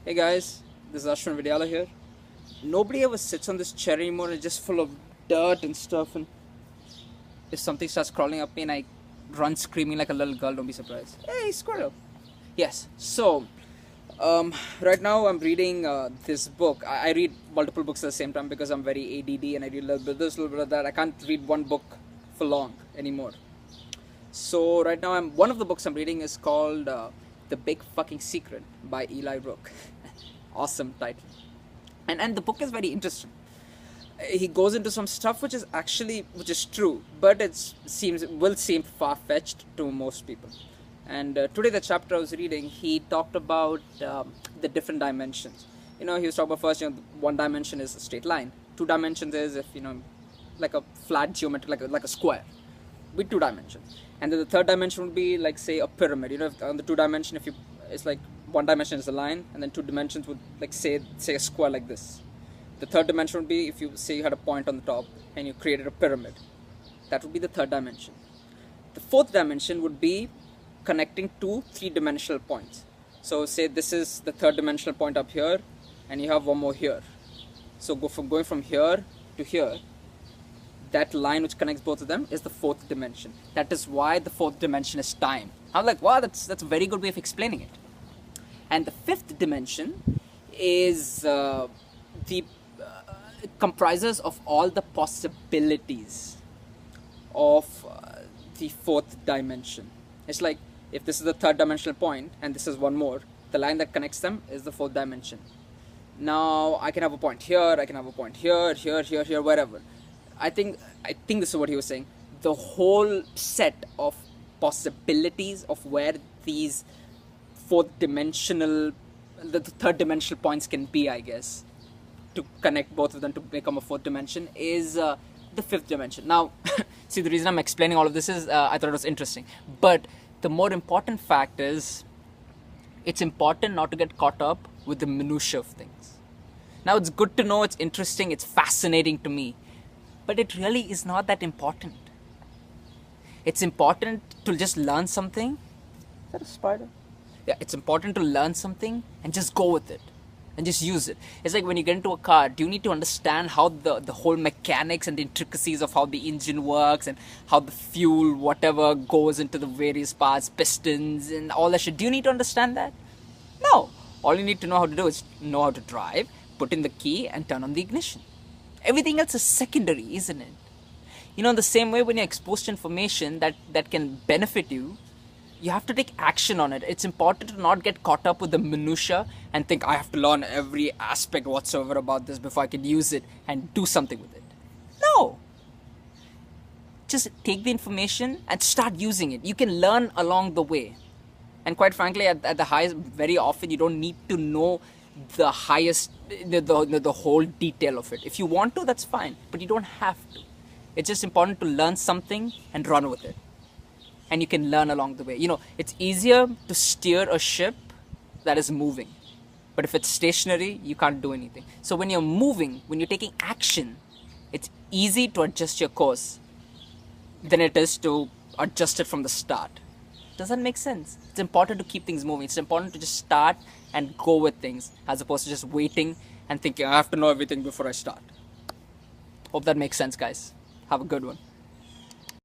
Hey guys, this is Ashwin Vidyala here. Nobody ever sits on this chair anymore. It's just full of dirt and stuff. And if something starts crawling up me and I run screaming like a little girl, don't be surprised. Hey, squirrel! Yes. So, right now I'm reading this book. I read multiple books at the same time because I'm very ADD and I read a little bit of this, a little bit of that. I can't read one book for long anymore. So right now one of the books I'm reading is called The Big Fucking Secret by Eli Rook. Awesome title. And the book is very interesting. He goes into some stuff which is true, but will seem far-fetched to most people. And today the chapter I was reading, he talked about the different dimensions. He was talking about first, one dimension is a straight line. 2 dimensions is if, like a flat geometry, like a square with 2 dimensions. And then the 3rd dimension would be like, say, a pyramid. If on the 2 dimension, it's like 1 dimension is a line, and then 2 dimensions would like say a square like this. The 3rd dimension would be if you say you had a point on the top and you created a pyramid. That would be the 3rd dimension. The 4th dimension would be connecting 2 3-dimensional points. So say this is the 3rd dimensional point up here, and you have one more here. So going from here to here, that line which connects both of them is the 4th dimension. That is why the 4th dimension is time. I'm like, wow, that's a very good way of explaining it. And the 5th dimension is comprises of all the possibilities of the 4th dimension. It's like if this is the 3rd dimensional point and this is one more, the line that connects them is the 4th dimension. Now I can have a point here, I can have a point here, wherever. I think this is what he was saying. The whole set of possibilities of where these 4th dimensional, the 3rd dimensional points can be, I guess, to connect both of them to become a 4th dimension is the 5th dimension. Now, see, the reason I'm explaining all of this is I thought it was interesting. But the more important fact is it's important not to get caught up with the minutia of things. Now, it's good to know, it's interesting, it's fascinating to me. But it really is not that important. It's important to just learn something. Is that a spider? Yeah, it's important to learn something and just go with it. And just use it. It's like when you get into a car, do you need to understand how the whole mechanics and the intricacies of how the engine works and how the fuel, whatever, goes into the various parts, pistons and all that shit? Do you need to understand that? No. All you need to know how to do is know how to drive, put in the key and turn on the ignition. Everything else is secondary, isn't it? In the same way when you're exposed to information that can benefit you, you have to take action on it. It's important to not get caught up with the minutia and think I have to learn every aspect whatsoever about this before I can use it and do something with it. No. Just take the information and start using it. You can learn along the way. And quite frankly, at the highest, very often you don't need to know the highest, the whole detail of it. If you want to, that's fine, but you don't have to. It's just important to learn something and run with it. And you can learn along the way. It's easier to steer a ship that is moving. But if it's stationary, you can't do anything. So when you're moving, when you're taking action, it's easy to adjust your course than it is to adjust it from the start. Does that make sense? It's important to keep things moving. It's important to just start and go with things as opposed to just waiting and thinking I have to know everything before I start. Hope that makes sense, guys. Have a good one.